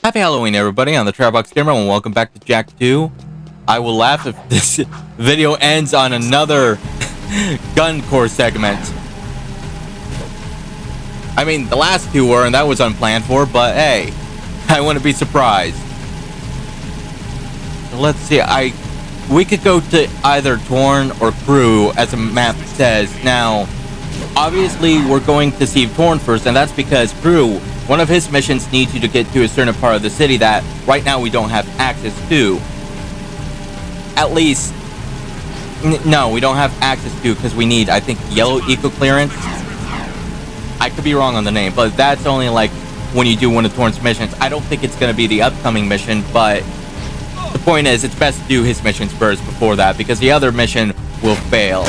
Happy Halloween, everybody. I'm the Trailbox Gamer, and welcome back to Jak 2. I will laugh if this video ends on another gun course segment. I mean, the last two were, and that was unplanned for, but hey, I wouldn't be surprised. Let's see, we could go to either Torn or Crew, as the map says. Now, obviously, we're going to see Torn first, and that's because Crew, one of his missions needs you to get to a certain part of the city that right now we don't have access to. At least, no, we don't have access to because we need, I think, yellow eco clearance. I could be wrong on the name, but that's only like when you do one of Torn's missions. I don't think it's going to be the upcoming mission, but the point is, it's best to do his missions first before that because the other mission will fail.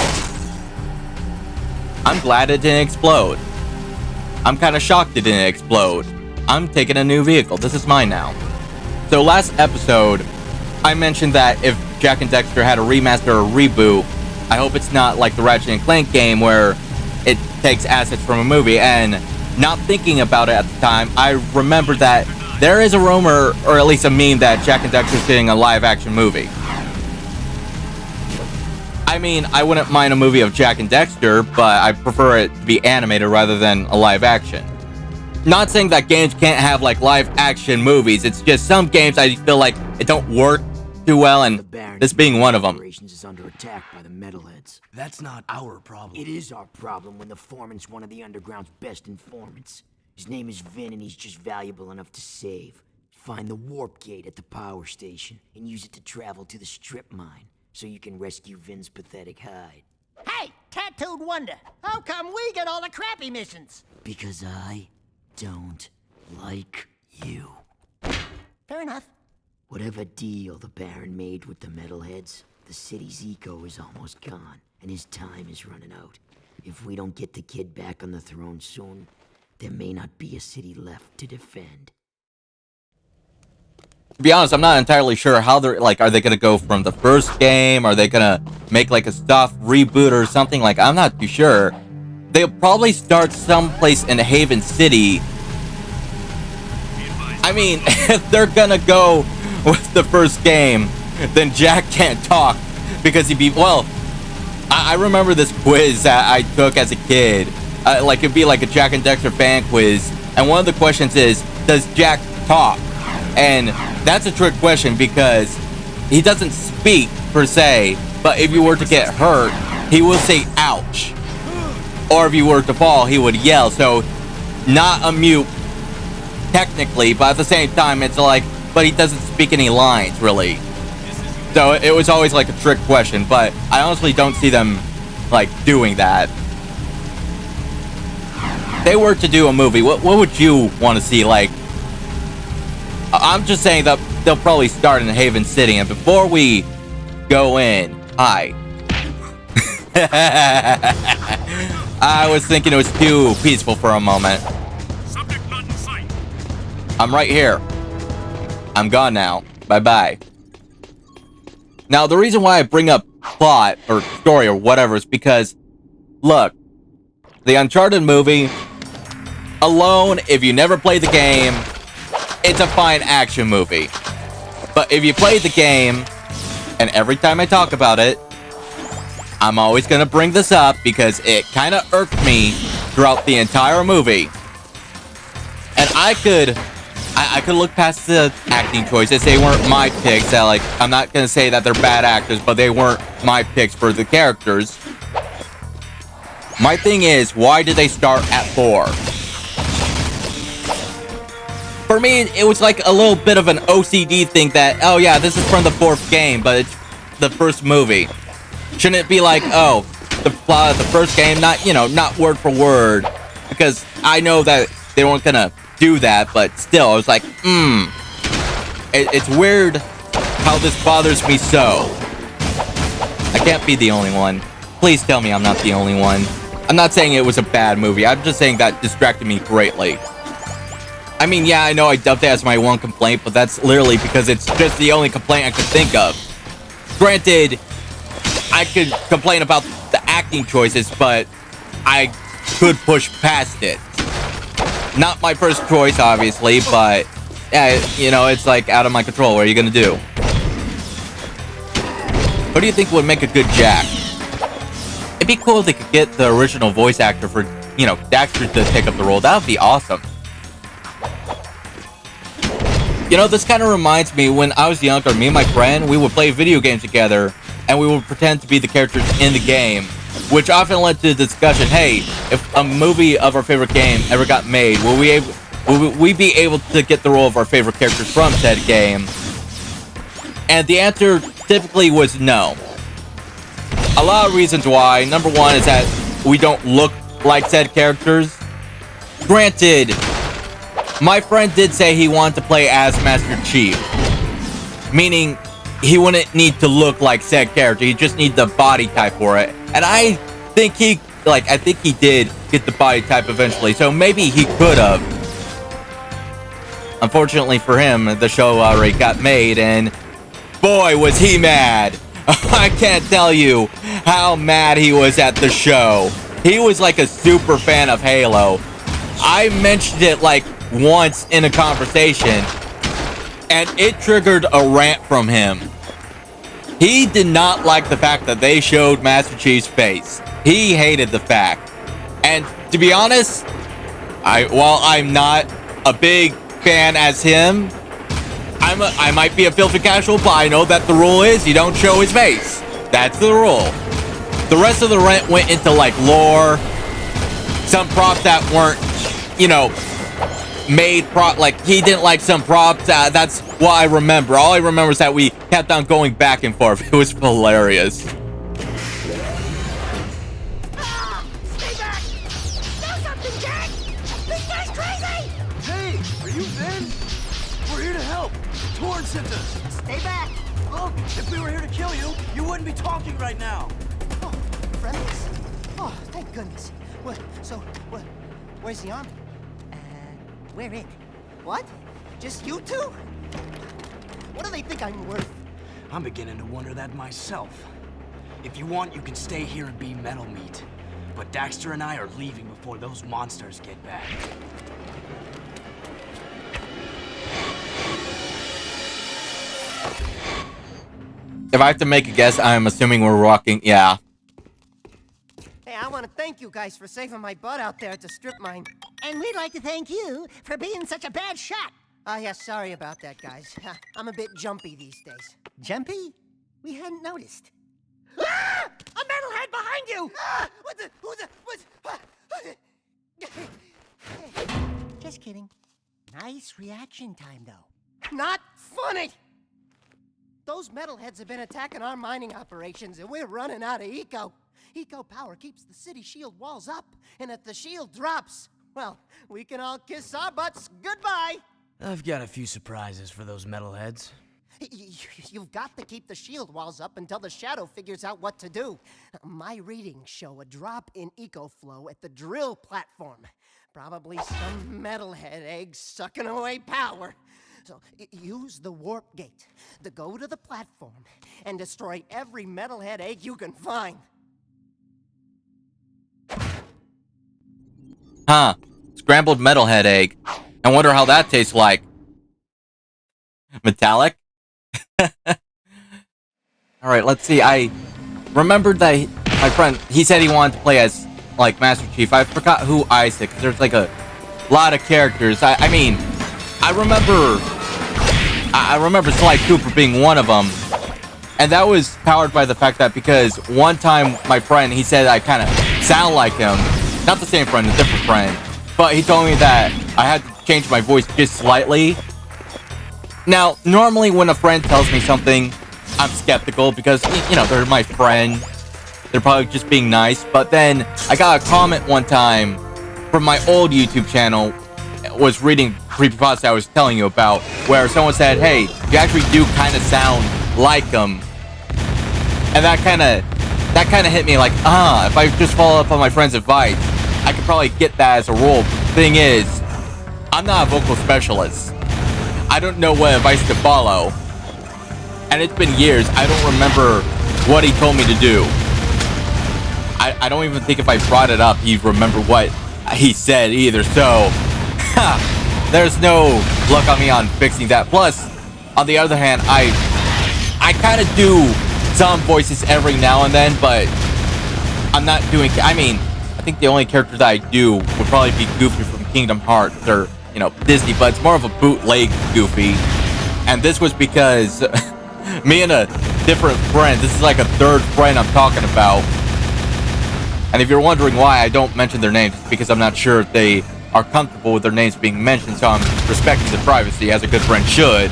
I'm glad it didn't explode. I'm kind of shocked it didn't explode. I'm taking a new vehicle. This is mine now. So last episode, I mentioned that if Jak and Daxter had a remaster or reboot, I hope it's not like the Ratchet & Clank game where it takes assets from a movie. And not thinking about it at the time, I remembered that there is a rumor, or at least a meme, that Jak and Daxter's getting a live-action movie. I mean, I wouldn't mind a movie of Jak and Daxter, but I prefer it to be animated rather than a live action. Not saying that games can't have like live action movies, it's just some games I feel like it don't work too well, and this being one of them. Is under attack by the metalheads. That's not our problem. It is our problem when the foreman's one of the underground's best informants. His name is Vin, and he's just valuable enough to save. Find the warp gate at the power station and use it to travel to the strip mine, so you can rescue Vin's pathetic hide. Hey, Tattooed Wonder, how come we get all the crappy missions? Because I don't like you. Fair enough. Whatever deal the Baron made with the metalheads, the city's eco is almost gone, and his time is running out. If we don't get the kid back on the throne soon, there may not be a city left to defend. To be honest, I'm not entirely sure how they're, like, are they going to go from the first game? Are they going to make, like, a soft reboot or something? Like, I'm not too sure. They'll probably start someplace in Haven City. I mean, if they're going to go with the first game, then Jak can't talk because he'd be, well, I remember this quiz that I took as a kid. Like, it'd be like a Jak and Daxter fan quiz. And one of the questions is, does Jak talk? And that's a trick question because he doesn't speak per se, but if you were to get hurt, he will say ouch. Or if you were to fall, he would yell. So not a mute technically, but at the same time it's like, but he doesn't speak any lines really. So it was always like a trick question, but I honestly don't see them like doing that. If they were to do a movie, what would you want to see? Like, I'm just saying that they'll probably start in Haven City, and before we go in, hi. I was thinking it was too peaceful for a moment. Subject not in sight. I'm right here. I'm gone now. Bye-bye. Now, the reason why I bring up plot or story or whatever is because, look, the Uncharted movie, alone, if you never played the game, it's a fine action movie. But if you played the game, and every time I talk about it, I'm always going to bring this up because it kind of irked me throughout the entire movie. And I could look past the acting choices. They weren't my picks. Like, I'm not going to say that they're bad actors, but they weren't my picks for the characters. My thing is, why did they start at 4? For me, it was like a little bit of an OCD thing that, oh yeah, this is from the 4th game, but it's the first movie. Shouldn't it be like, oh, the plot of the first game, not, you know, not word for word? Because I know that they weren't gonna do that, but still, I was like, it's weird how this bothers me so. I can't be the only one. Please tell me I'm not the only one. I'm not saying it was a bad movie. I'm just saying that distracted me greatly. I mean, yeah, I know I dubbed it as my one complaint, but that's literally because it's just the only complaint I could think of. Granted, I could complain about the acting choices, but I could push past it. Not my first choice, obviously, but yeah, you know, it's like out of my control. What are you gonna do? Who do you think would make a good Jack? It'd be cool if they could get the original voice actor for, you know, Daxter to take up the role. That would be awesome. You know, this kind of reminds me when I was younger, me and my friend, we would play video games together and we would pretend to be the characters in the game, which often led to the discussion, hey, if a movie of our favorite game ever got made, will we be able to get the role of our favorite characters from said game? And the answer typically was no. A lot of reasons why. Number one is that we don't look like said characters. Granted, my friend did say he wanted to play as Master Chief, meaning he wouldn't need to look like said character. He just need the body type for it. And I think he did get the body type eventually, so maybe he could have. Unfortunately for him, the show already got made, and boy, was he mad. I can't tell you how mad he was at the show. He was like a super fan of Halo. I mentioned it like once in a conversation, and it triggered a rant from him. He did not like the fact that they showed Master Chief's face. He hated the fact. And to be honest, while I'm not a big fan as him, I might be a filthy casual, but I know that the rule is you don't show his face. That's the rule. The rest of the rant went into like lore, some props that weren't, you know, made like he didn't like some props. That's what I remember. All I remember is that we kept on going back and forth. It was hilarious. Stay back! Do something, Jack! This guy's crazy! Hey, are you Vin? We're here to help. Torn sent us. Stay back! Look, if we were here to kill you, you wouldn't be talking right now. Oh, friendlies? Oh, thank goodness. Where's the army? Where it? What? Just you two? What do they think I'm worth? I'm beginning to wonder that myself. If you want, you can stay here and be metal meat. But Daxter and I are leaving before those monsters get back. If I have to make a guess, I'm assuming we're walking. Yeah. Hey, I want to thank you guys for saving my butt out there at the strip mine. And we'd like to thank you for being such a bad shot. Oh, yeah, sorry about that, guys. I'm a bit jumpy these days. Jumpy? We hadn't noticed. Ah! A metalhead behind you! Ah! Just kidding. Nice reaction time, though. Not funny! Those metalheads have been attacking our mining operations, and we're running out of eco. Eco power keeps the city shield walls up, and if the shield drops, well, we can all kiss our butts goodbye. I've got a few surprises for those metalheads. You've got to keep the shield walls up until the Shadow figures out what to do. My readings show a drop in eco flow at the drill platform. Probably some metalhead egg sucking away power. So use the warp gate to go to the platform and destroy every metalhead egg you can find. Huh. Scrambled metalhead egg. I wonder how that tastes like. Metallic? Alright, let's see. I remembered that my friend, he said he wanted to play as, like, Master Chief. I forgot who Isaac, because there's, like, a lot of characters. I mean, I remember Sly Cooper being one of them. And that was powered by the fact that because one time my friend, he said I kind of sound like him. Not the same friend, a different friend. But he told me that I had to change my voice just slightly. Now, normally when a friend tells me something, I'm skeptical because, you know, they're my friend. They're probably just being nice. But then I got a comment one time from my old YouTube channel. Was reading creepypasta I was telling you about, where someone said, hey, you actually do kind of sound like him. And that kind of hit me like, if I just follow up on my friend's advice, I could probably get that as a role. Thing is, I'm not a vocal specialist. I don't know what advice to follow. And it's been years. I don't remember what he told me to do. I don't even think if I brought it up, he'd remember what he said either. So, there's no luck on me on fixing that. Plus, on the other hand, I kind of do some voices every now and then, but I'm not doing. I mean, I think the only character that I do would probably be Goofy from Kingdom Hearts or, you know, Disney, but it's more of a bootleg Goofy. And this was because me and a different friend, this is like a third friend I'm talking about. And if you're wondering why I don't mention their names, it's because I'm not sure if they are comfortable with their names being mentioned, so I'm respecting the privacy, as a good friend should.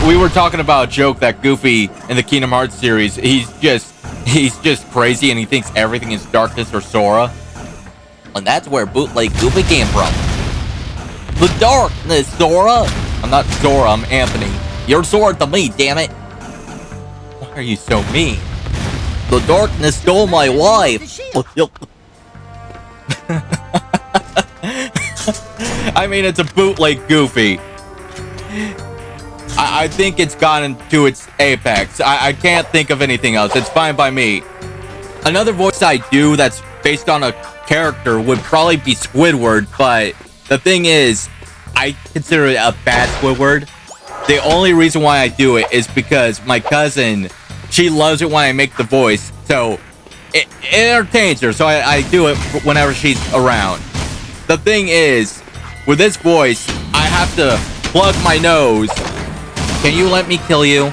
We were talking about a joke that Goofy in the Kingdom Hearts series, he's just crazy and he thinks everything is darkness or Sora. And that's where bootleg Goofy came from. The darkness, Sora! I'm not Sora, I'm Anthony. You're Sora to me, damn it! Why are you so mean? The darkness stole my wife! I mean, it's a bootleg Goofy. I think it's gotten to its apex. I can't think of anything else. It's fine by me. Another voice I do that's based on a character would probably be Squidward, but the thing is, I consider it a bad Squidward. The only reason why I do it is because my cousin, she loves it when I make the voice, so it entertains her, so I do it whenever she's around. The thing is, with this voice, I have to plug my nose. Can you let me kill you?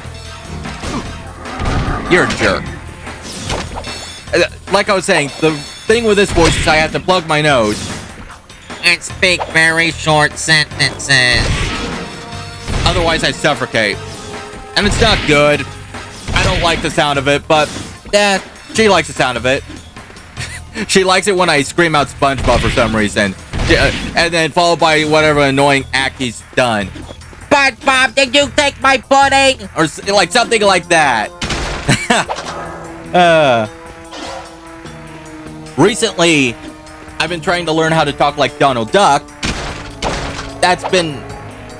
You're a jerk. Like I was saying, the thing with this voice is I have to plug my nose and speak very short sentences. Otherwise, I suffocate. And it's not good. I don't like the sound of it, but she likes the sound of it. She likes it when I scream out SpongeBob for some reason. And then followed by whatever annoying act he's done. SpongeBob, did you take my pudding? Or like something like that. Recently, I've been trying to learn how to talk like Donald Duck. That's been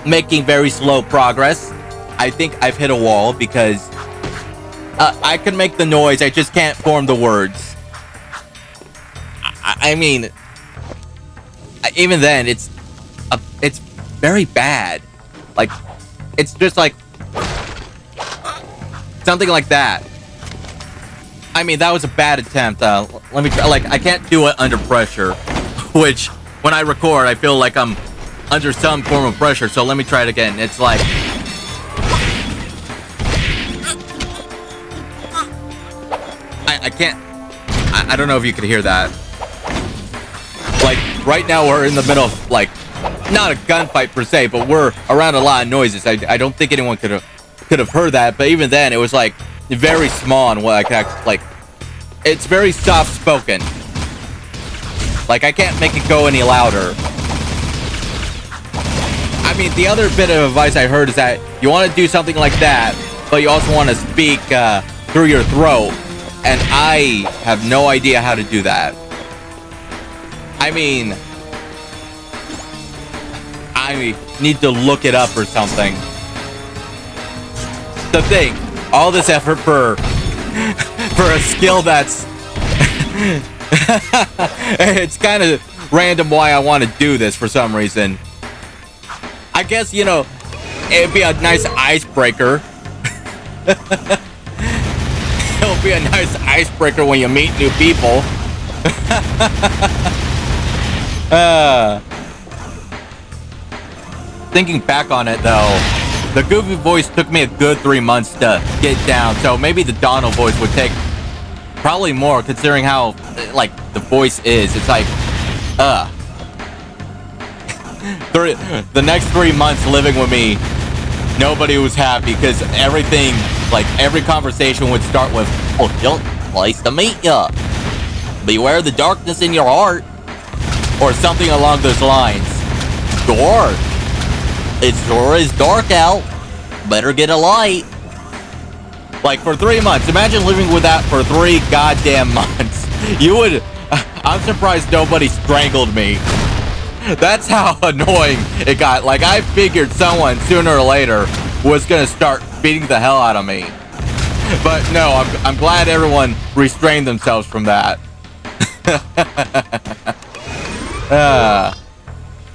making very slow progress. I think I've hit a wall because I can make the noise, I just can't form the words. I mean, even then, it's very bad. Like, it's just like something like that. I mean, that was a bad attempt. Let me try. Like, I can't do it under pressure, which when I record, I feel like I'm under some form of pressure. So let me try it again. It's like, I can't. I don't know if you could hear that. Like, right now we're in the middle of, like, not a gunfight per se, but we're around a lot of noises. I don't think anyone could have heard that, but even then, it was like very small and what I could like. It's very soft spoken. Like, I can't make it go any louder. I mean, the other bit of advice I heard is that you want to do something like that, but you also want to speak through your throat, and I have no idea how to do that. I mean, I need to look it up or something. The thing, all this effort for a skill that's it's kind of random why I want to do this for some reason. I guess, you know, it'd be a nice icebreaker. It'll be a nice icebreaker when you meet new people. Thinking back on it though, the Goofy voice took me a good 3 months to get down, so maybe the Donald voice would take probably more, considering how, like, the voice is. It's like, the next 3 months living with me, nobody was happy, because everything, like, every conversation would start with, "Oh, nice to meet ya. Beware the darkness in your heart," or something along those lines. Dark. It sure is dark out. Better get a light. Like, for 3 months. Imagine living with that for 3 goddamn months. You would... I'm surprised nobody strangled me. That's how annoying it got. Like, I figured someone, sooner or later, was gonna start beating the hell out of me. But no, I'm glad everyone restrained themselves from that.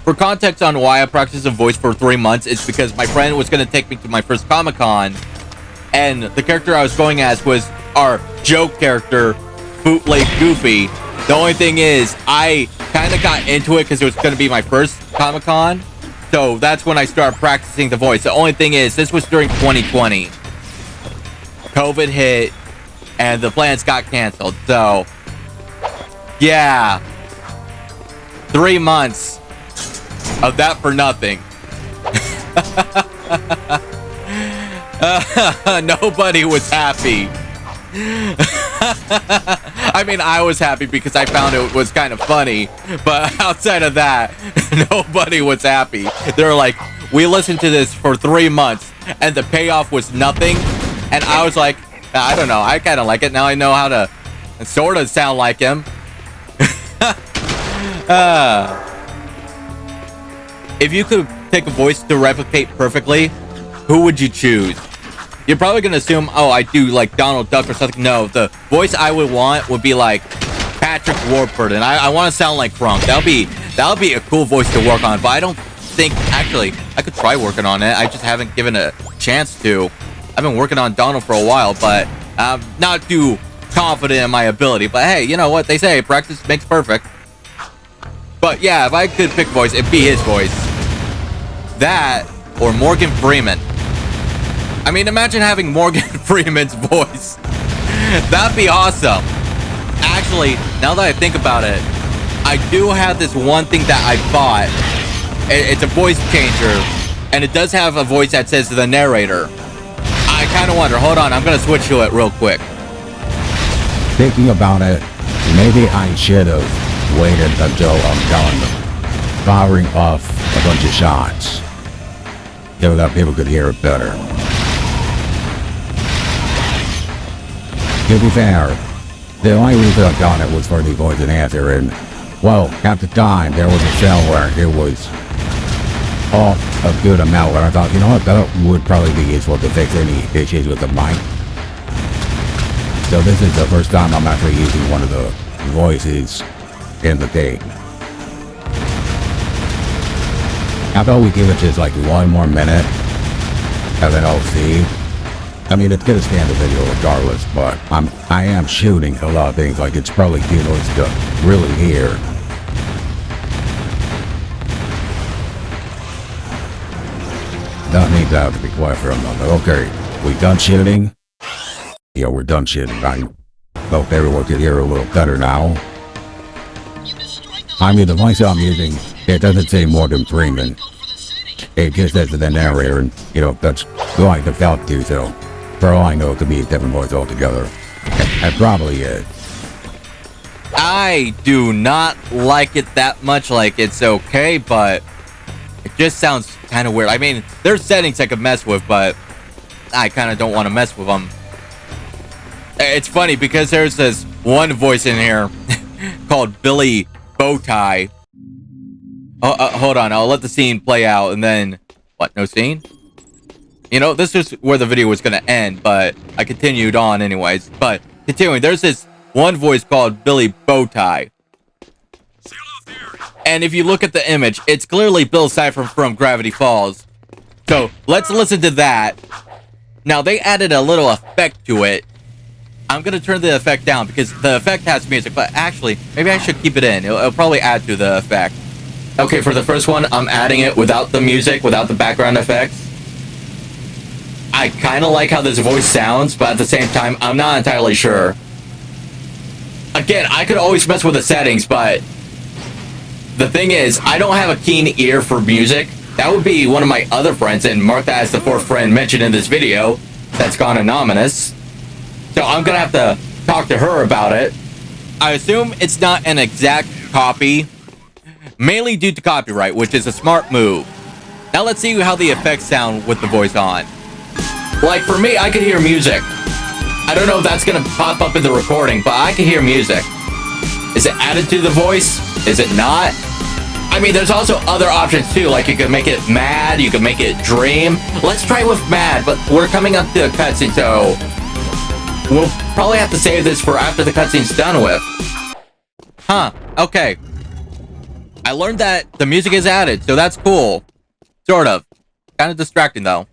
For context on why I practiced a voice for 3 months, it's because my friend was going to take me to my first Comic-Con, and the character I was going as was our joke character, Bootleg Goofy. The only thing is, I kind of got into it because it was going to be my first Comic-Con, so that's when I started practicing the voice. The only thing is, this was during 2020. COVID hit, and the plans got canceled, so yeah. 3 months of that for nothing. Nobody was happy. I mean, I was happy because I found it was kind of funny, but outside of that, nobody was happy. They're like, we listened to this for 3 months and the payoff was nothing. And I was like, I don't know, I kind of like it. Now I know how to sort of sound like him. If you could pick a voice to replicate perfectly, who would you choose? You're probably gonna assume, oh, I do like Donald Duck or something. No, the voice I would want would be like Patrick Warburton. I want to sound like Krunk. That'll be a cool voice to work on. But I don't think, actually, I could try working on it. I just haven't given a chance to. I've been working on Donald for a while, but I'm not too confident in my ability. But hey, you know what they say, practice makes perfect. But yeah, if I could pick a voice, it'd be his voice. That or Morgan Freeman. I mean, imagine having Morgan Freeman's voice. That'd be awesome. Actually, now that I think about it, I do have this one thing that I bought. It's a voice changer, and it does have a voice that says the narrator. I kind of wonder, hold on, I'm going to switch to it real quick. Thinking about it, maybe I should have waited until I'm done firing off a bunch of shots, so that people could hear it better. To be fair, the only reason I got it was for the voice enhancer, and well, at the time there was a cell where it was off a good amount where I thought, you know what, that would probably be useful to fix any issues with the mic. So this is the first time I'm actually using one of the voices in the game. I thought we'd give it just like 1 more minute, and then I'll see. I mean, it's gonna stand the video regardless, but I am shooting a lot of things, like it's probably too noisy to really hear. That means I have to be quiet for a moment. Okay, we done shooting? Yeah, we're done shooting. I hope everyone can hear a little better now. I mean, the voice I'm using, it doesn't say Morgan Freeman. It just says the narrator, and, you know, that's who I default to, so for all I know, it could be a different voice altogether. It probably is. I do not like it that much. Like, it's okay, but it just sounds kind of weird. I mean, there's settings I could mess with, but I kind of don't want to mess with them. It's funny because there's this one voice in here called Billy Bowtie. Hold on, I'll let the scene play out, and then... What, no scene? You know, this is where the video was going to end, but I continued on anyways. But, continuing, there's this one voice called Billy Bowtie. And if you look at the image, it's clearly Bill Cipher from Gravity Falls. So, let's listen to that. Now, they added a little effect to it. I'm going to turn the effect down because the effect has music, but actually, maybe I should keep it in. It'll probably add to the effect. Okay, for the first one, I'm adding it without the music, without the background effects. I kind of like how this voice sounds, but at the same time, I'm not entirely sure. Again, I could always mess with the settings, but the thing is, I don't have a keen ear for music. That would be one of my other friends, and mark that as the 4th friend mentioned in this video that's gone anonymous. So I'm gonna have to talk to her about it. I assume it's not an exact copy, mainly due to copyright, which is a smart move. Now let's see how the effects sound with the voice on. Like for me, I could hear music. I don't know if that's gonna pop up in the recording, but I can hear music. Is it added to the voice? Is it not? I mean, there's also other options too, like you could make it mad, you could make it dream. Let's try with mad, but we're coming up to a cutscene, so We'll probably have to save this for after the cutscene's done with. Huh, okay. I learned that the music is added, so that's cool. Sort of. Kind of distracting, though.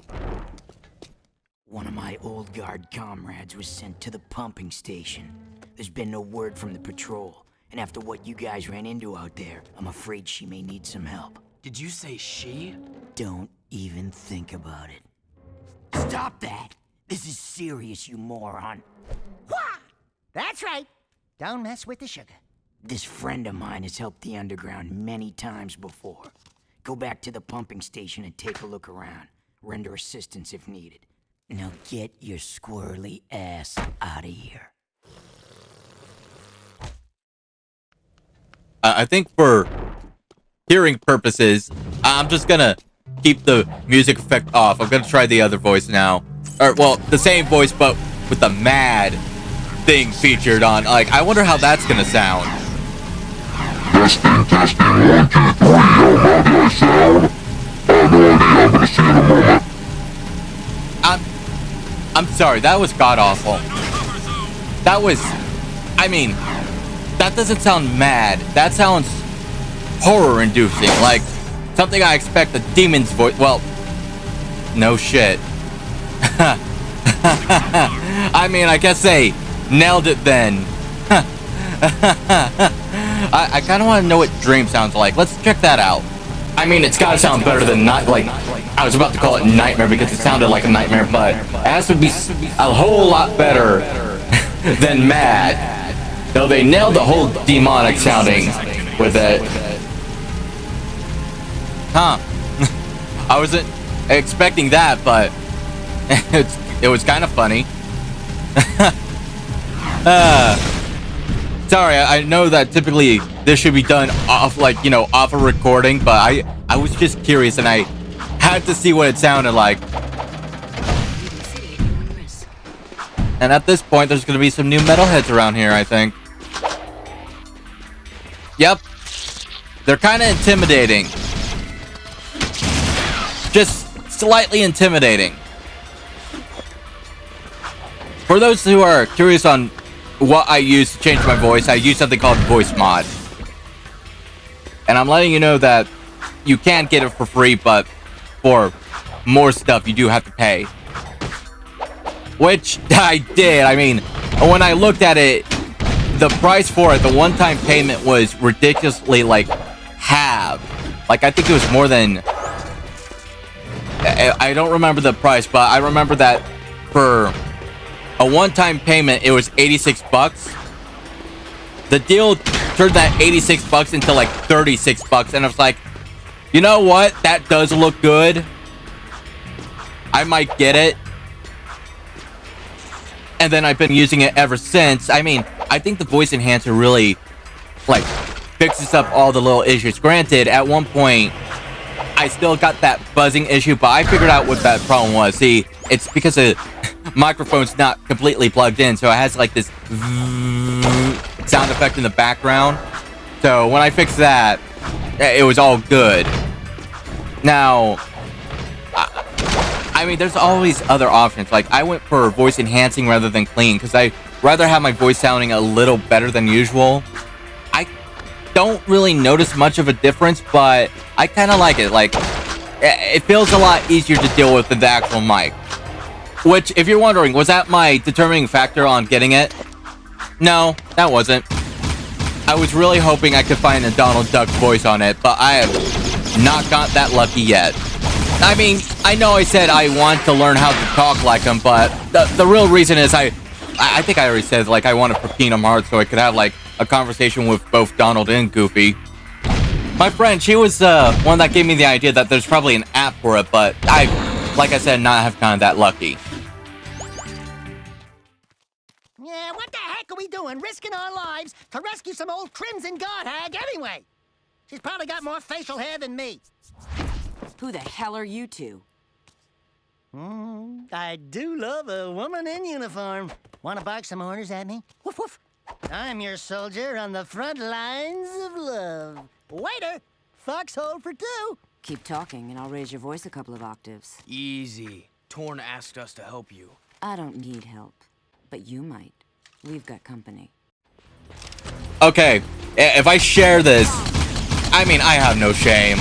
One of my old guard comrades was sent to the pumping station. There's been no word from the patrol. And after what you guys ran into out there, I'm afraid she may need some help. Did you say she? Don't even think about it. Stop that! This is serious, you moron. Wah! That's right. Don't mess with the sugar. This friend of mine has helped the underground many times before. Go back to the pumping station and take a look around. Render assistance if needed. Now get your squirrely ass out of here. I think for hearing purposes, I'm just gonna keep the music effect off. I'm gonna try the other voice now. Or, well, the same voice, but with the mad thing featured on. Like, I wonder how that's gonna sound. Testing, 1, 2, 3, how do I sound? No idea, I'm gonna see in a moment. I'm sorry, that was god-awful. That was... I mean, that doesn't sound mad. That sounds horror-inducing. Like, something I expect a demon's voice... Well, no shit. I mean, I guess they nailed it then. I kind of want to know what Dream sounds like. Let's check that out. I mean, it's got to sound better than not like... I was about to call it Nightmare because it sounded like a nightmare, but it has to be a whole lot better than Mad. Though they nailed the whole demonic sounding with it. Huh. I wasn't expecting that, but it was kind of funny. Sorry, I know that typically this should be done off, like, you know, off a recording, but I was just curious and I had to see what it sounded like. And at this point, there's going to be some new metalheads around here, I think. Yep. They're kind of intimidating. Just slightly intimidating. For those who are curious on what I use to change my voice, I use something called Voice Mod. And I'm letting you know that you can get it for free, but for more stuff, you do have to pay. Which I did. I mean, when I looked at it, the price for it, the one-time payment was ridiculously, like, half. Like, I think it was more than... I don't remember the price, but I remember that for a one-time payment, it was 86 bucks. The deal turned that 86 bucks into like 36 bucks, and I was like, you know what? That does look good. I might get it. And then I've been using it ever since. I mean, I think the voice enhancer really, like, fixes up all the little issues. Granted, at one point, I still got that buzzing issue, but I figured out what that problem was. See, it's because the microphone's not completely plugged in, so it has like this sound effect in the background. So when I fixed that, it was all good. Now, I mean, there's always other options. Like, I went for voice enhancing rather than clean, because I'd rather have my voice sounding a little better than usual. I don't really notice much of a difference, but I kind of like it. Like, it feels a lot easier to deal with than the actual mic. Which, if you're wondering, was that my determining factor on getting it? No, that wasn't. I was really hoping I could find a Donald Duck voice on it, but I have not got that lucky yet. I mean, I know I said I want to learn how to talk like him, but the real reason is I think I already said, like, I want it for Kingdom Hearts so I could have, like, a conversation with both Donald and Goofy. My friend, she was one that gave me the idea that there's probably an app for it, but I, like I said, not have gotten that lucky. Yeah, what the heck are we doing, risking our lives to rescue some old Crimson God hag anyway? She's probably got more facial hair than me. Who the hell are you two? I do love a woman in uniform. Want to bark some orders at me? Woof woof. I'm your soldier on the front lines of love. Waiter, foxhole for two. Keep talking and I'll raise your voice a couple of octaves. Easy. Torn asked us to help you. I don't need help. But you might. We've got company. Okay, if I share this, I mean, I have no shame.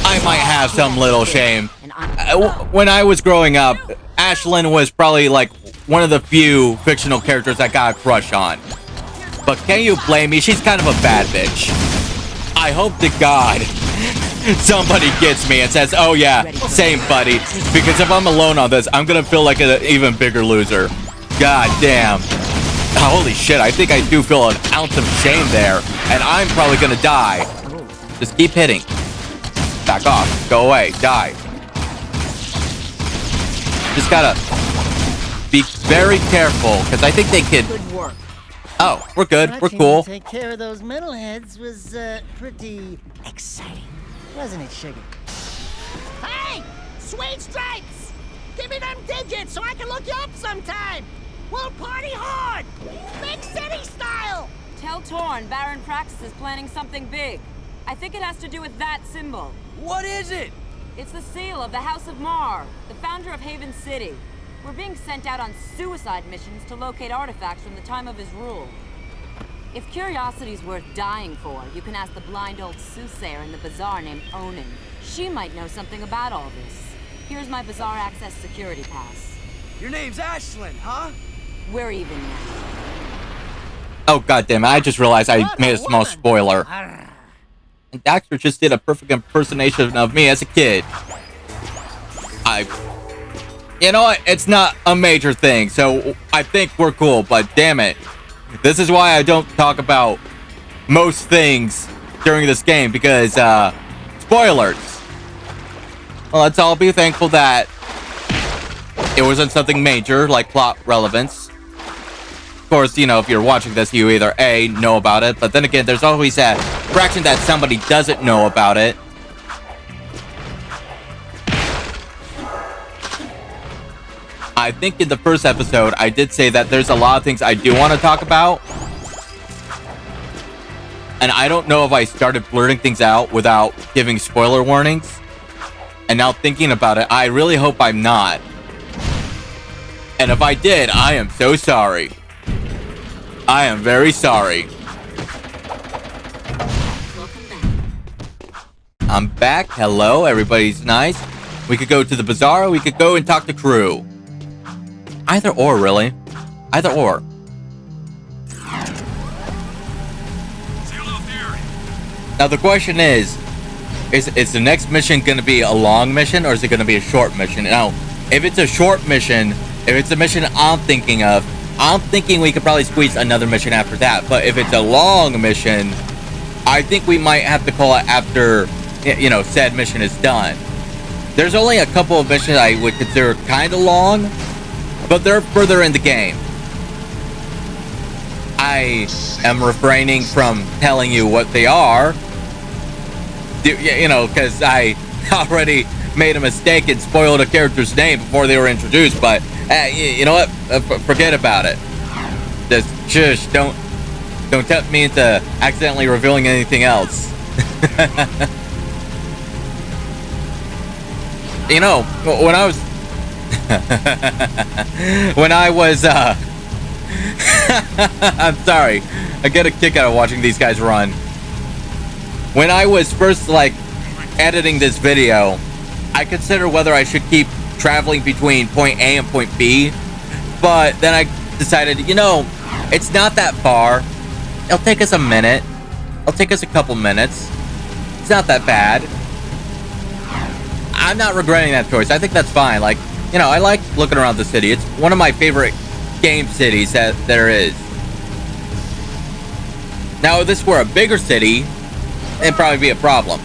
I might have some little shame. When I was growing up, Ashlyn was probably like one of the few fictional characters I got a crush on. But can you blame me? She's kind of a bad bitch. I hope to God somebody gets me and says, oh yeah, same buddy. Because if I'm alone on this, I'm gonna feel like an even bigger loser. God damn. Holy shit, I think I do feel an ounce of shame there. And I'm probably gonna die. Just keep hitting. Back off. Go away. Die. Just gotta be very careful, because I think they could... Good work. Oh, we're good. We're Watching cool. you take care of those metalheads was, pretty exciting. Wasn't it, Sugar? Hey! Sweet stripes! Give me them digits so I can look you up sometime! We'll party hard! Big city style! Tell Torn Baron Praxis is planning something big. I think it has to do with that symbol. What is it? It's the seal of the House of Mar, the founder of Haven City. We're being sent out on suicide missions to locate artifacts from the time of his rule. If curiosity's worth dying for, you can ask the blind old soothsayer in the bazaar named Onin. She might know something about all this. Here's my bazaar access security pass. Your name's Ashlyn, huh? We're even now. Oh, goddamn. I just realized I made a small spoiler. And Daxter just did a perfect impersonation of me as a kid. You know what? It's not a major thing, so I think we're cool, but damn it. This is why I don't talk about most things during this game, because, spoilers. Well, let's all be thankful that it wasn't something major, like plot relevance. Of course, you know, if you're watching this, you either A, know about it, but then again, there's always that fraction that somebody doesn't know about it. I think in the first episode, I did say that there's a lot of things I do want to talk about. And I don't know if I started blurting things out without giving spoiler warnings. And now thinking about it, I really hope I'm not. And if I did, I am so sorry. I am very sorry. I'm back. Hello, everybody's nice. We could go to the bazaar, or we could go and talk to crew. Either or, really. Either or. Now the question is the next mission going to be a long mission, or is it going to be a short mission? Now, if it's a short mission, if it's a mission I'm thinking of, I'm thinking we could probably squeeze another mission after that. But if it's a long mission, I think we might have to call it after, you know, said mission is done. There's only a couple of missions I would consider kind of long, but they're further in the game. I am refraining from telling you what they are, you know, because I already made a mistake and spoiled a character's name before they were introduced. But you know what? Forget about it. Just shush. Don't tempt me into accidentally revealing anything else. You know, when I was I'm sorry, I get a kick out of watching these guys run. When I was first like editing this video, I considered whether I should keep traveling between point A and point B, but then I decided, you know, it's not that far. It'll take us a minute. It'll take us a couple minutes. It's not that bad. I'm not regretting that choice. I think that's fine. Like, you know, I like looking around the city. It's one of my favorite game cities that there is. Now, if this were a bigger city, it'd probably be a problem.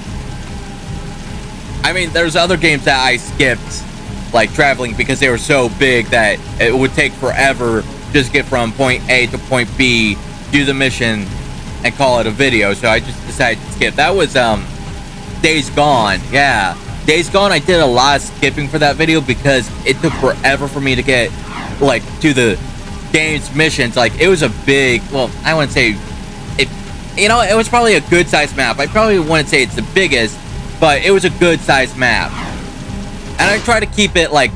I mean, there's other games that I skipped, like traveling, because they were so big that it would take forever just get from point A to point B, do the mission, and call it a video. So I just decided to skip. That was Days Gone. Yeah, Days Gone. I did a lot of skipping for that video because it took forever for me to get like to the game's missions. Like, it was a big, well, I wouldn't say it, you know, it was probably a good sized map. I probably wouldn't say it's the biggest, but it was a good sized map. And I try to keep it, like,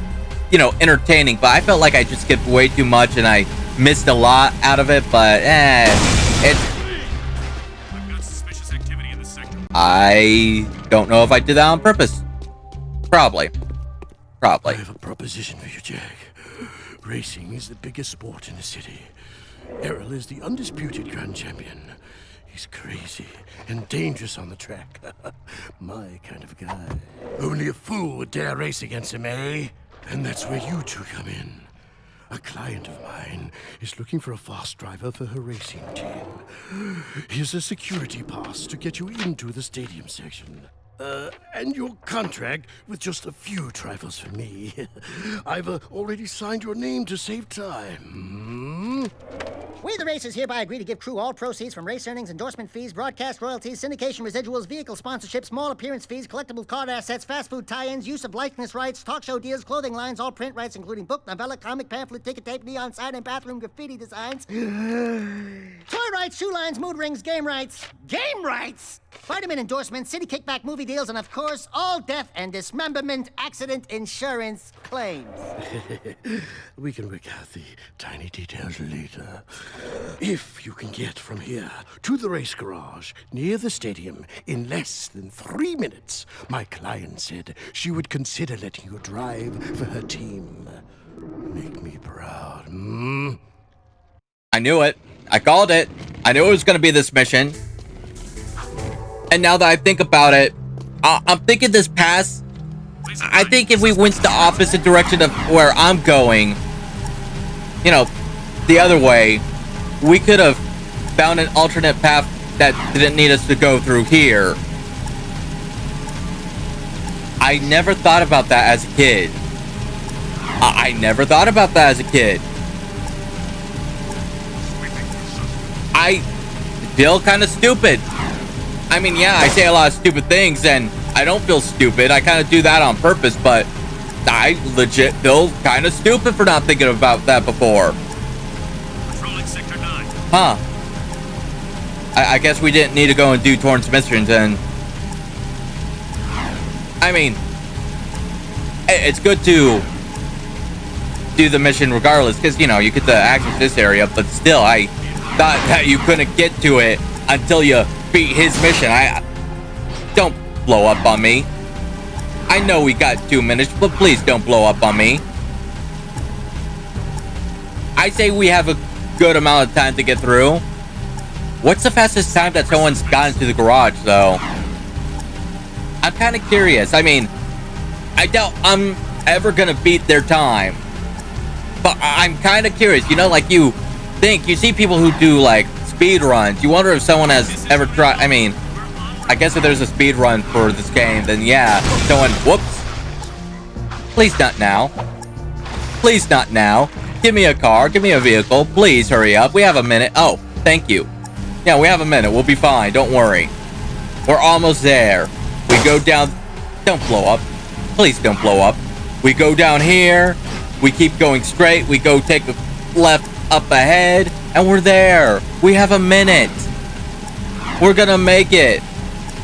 you know, entertaining, but I felt like I just skipped way too much, and I missed a lot out of it, but it's. I don't know if I did that on purpose. Probably. I have a proposition for you, Jack. Racing is the biggest sport in the city. Errol is the undisputed grand champion. He's crazy and dangerous on the track. My kind of guy. Only a fool would dare race against him, eh? And that's where you two come in. A client of mine is looking for a fast driver for her racing team. Here's a security pass to get you into the stadium section. And your contract with just a few trifles for me. I've already signed your name to save time. We, the racers, hereby agree to give crew all proceeds from race earnings, endorsement fees, broadcast royalties, syndication residuals, vehicle sponsorships, small appearance fees, collectible card assets, fast food tie-ins, use of likeness rights, talk show deals, clothing lines, all print rights, including book, novella, comic, pamphlet, ticket tape, neon sign, and bathroom graffiti designs. Toy rights, shoe lines, mood rings, game rights. Game rights! Vitamin endorsements, city kickback movie deals, and of course, all death and dismemberment accident insurance claims. We can work out the tiny details later. If you can get from here to the race garage near the stadium in less than 3 minutes, my client said she would consider letting you drive for her team. Make me proud, I knew it. I called it. I knew it was going to be this mission. And now that I think about it, I'm thinking this pass. I think if we went the opposite direction of where I'm going, you know, the other way, we could have found an alternate path that didn't need us to go through here. I never thought about that as a kid. I never thought about that as a kid. I feel kind of stupid. I mean, yeah, I say a lot of stupid things, and I don't feel stupid. I kind of do that on purpose, but I legit feel kind of stupid for not thinking about that before. Patrolling Sector 9. Huh. I guess we didn't need to go and do Torrance missions, and I mean, it's good to do the mission regardless, because, you know, you get to access this area, but still, I thought that you couldn't get to it until you beat his mission. Don't blow up on me. I know we got 2 minutes, but please don't blow up on me. I say we have a good amount of time to get through. What's the fastest time that someone's gotten to the garage, though? I'm kind of curious. I mean, I doubt I'm ever gonna beat their time, but I'm kind of curious. You know, like, you see people who do like speed runs. You wonder if someone has ever tried. I mean, I guess if there's a speed run for this game, then yeah, someone. Whoops! Please not now. Please not now. Give me a car. Give me a vehicle. Please hurry up. We have a minute. Oh, thank you. Yeah, we have a minute. We'll be fine. Don't worry. We're almost there. We go down. Don't blow up. Please don't blow up. We go down here. We keep going straight. We go take a left up ahead, and we're there. We have a minute. We're gonna make it.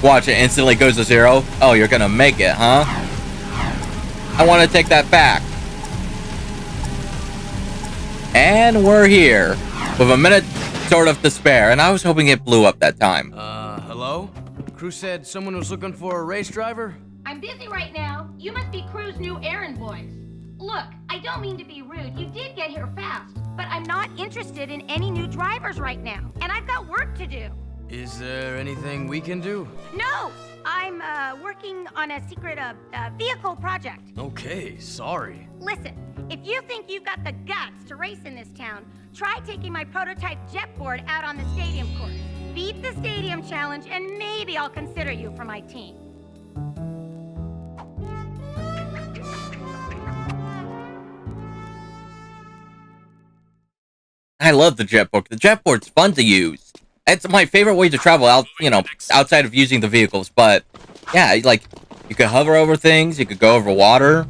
Watch, it instantly goes to 0. Oh, you're gonna make it, huh? I want to take that back. And we're here with a minute sort of to spare, and I was hoping it blew up that time. Hello? Crew said someone was looking for a race driver? I'm busy right now. You must be Crew's new errand boys. Look, I don't mean to be rude. You did get here fast, but I'm not interested in any new drivers right now, and I've got work to do. Is there anything we can do? No, I'm working on a secret vehicle project. Okay, sorry. Listen, if you think you've got the guts to race in this town, try taking my prototype jet board out on the stadium course. Beat the stadium challenge, and maybe I'll consider you for my team. I love the jetboard. The jetboard's fun to use. It's my favorite way to travel out, you know, outside of using the vehicles. But yeah, like, you could hover over things, you could go over water.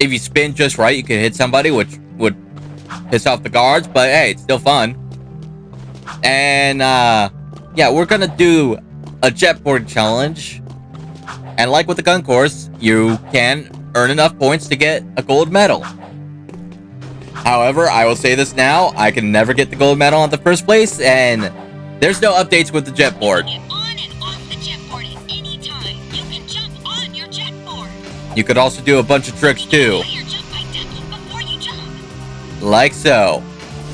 If you spin just right, you could hit somebody, which would piss off the guards, but hey, it's still fun. And yeah, we're gonna do a jetboard challenge. And like with the gun course, you can earn enough points to get a gold medal. However, I will say this now, I can never get the gold medal in the first place, and there's no updates with the jetboard. Get on and off the jetboard at any time. You can jump on your jetboard. You could also do a bunch of tricks too. Play your jump by decking before you jump. Like so.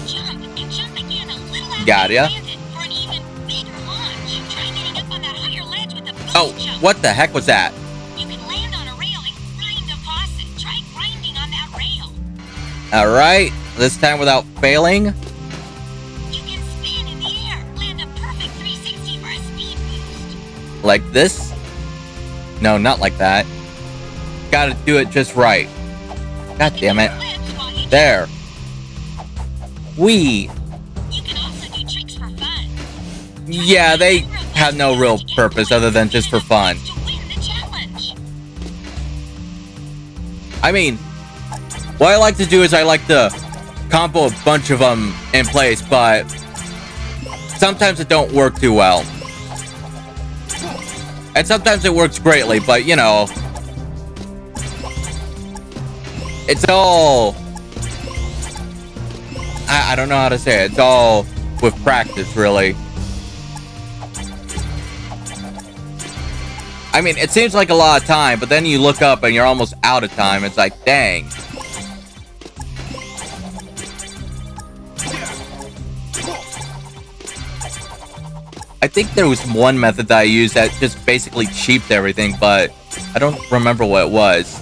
Jump and jump again a little after Got you ya. landed for an even bigger launch. Try getting up on that higher ledge with the boost Oh, jump. what the heck was that? You can land on a rail and grind a faucet. Try grinding on that rail. Alright, this time without failing. You can spin in the air. Land a perfect 360 for a speed boost. Like this? No, not like that. Gotta do it just right. God damn it. Flips while you There. Wee. You can also do tricks for fun. Yeah, they have no real purpose other than just for fun. To win the challenge. I mean, what I like to do is I like to combo a bunch of them in place, but sometimes it don't work too well. And sometimes it works greatly, but you know, it's all, I don't know how to say it. It's all with practice, really. I mean, it seems like a lot of time, but then you look up and you're almost out of time. It's like, dang. I think there was one method that I used that just basically cheaped everything, but I don't remember what it was.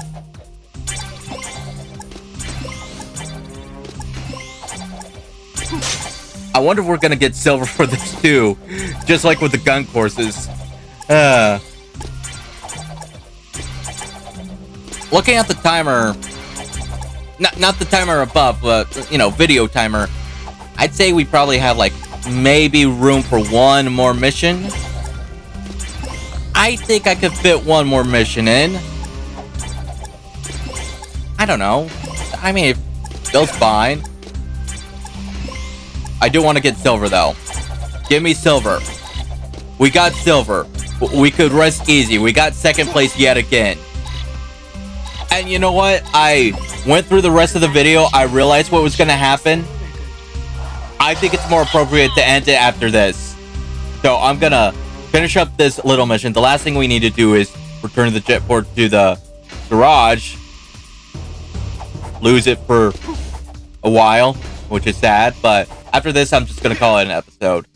I wonder if we're gonna get silver for this too, just like with the gun courses. Looking at the timer, not the timer above, but you know, video timer, I'd say we probably have like maybe room for one more mission. I think I could fit one more mission in. I don't know. I mean, it feels fine. I do want to get silver though. Give me silver. We got silver. We could rest easy. We got second place yet again. And you know what? I went through the rest of the video. I realized what was going to happen. I think it's more appropriate to end it after this. So I'm going to finish up this little mission. The last thing we need to do is return the jetboard to the garage. Lose it for a while, which is sad. But after this, I'm just going to call it an episode.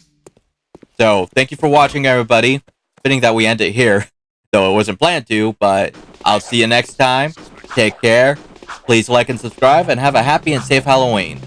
So thank you for watching, everybody. Fitting that we end it here, though it wasn't planned to, but I'll see you next time. Take care. Please like and subscribe, and have a happy and safe Halloween.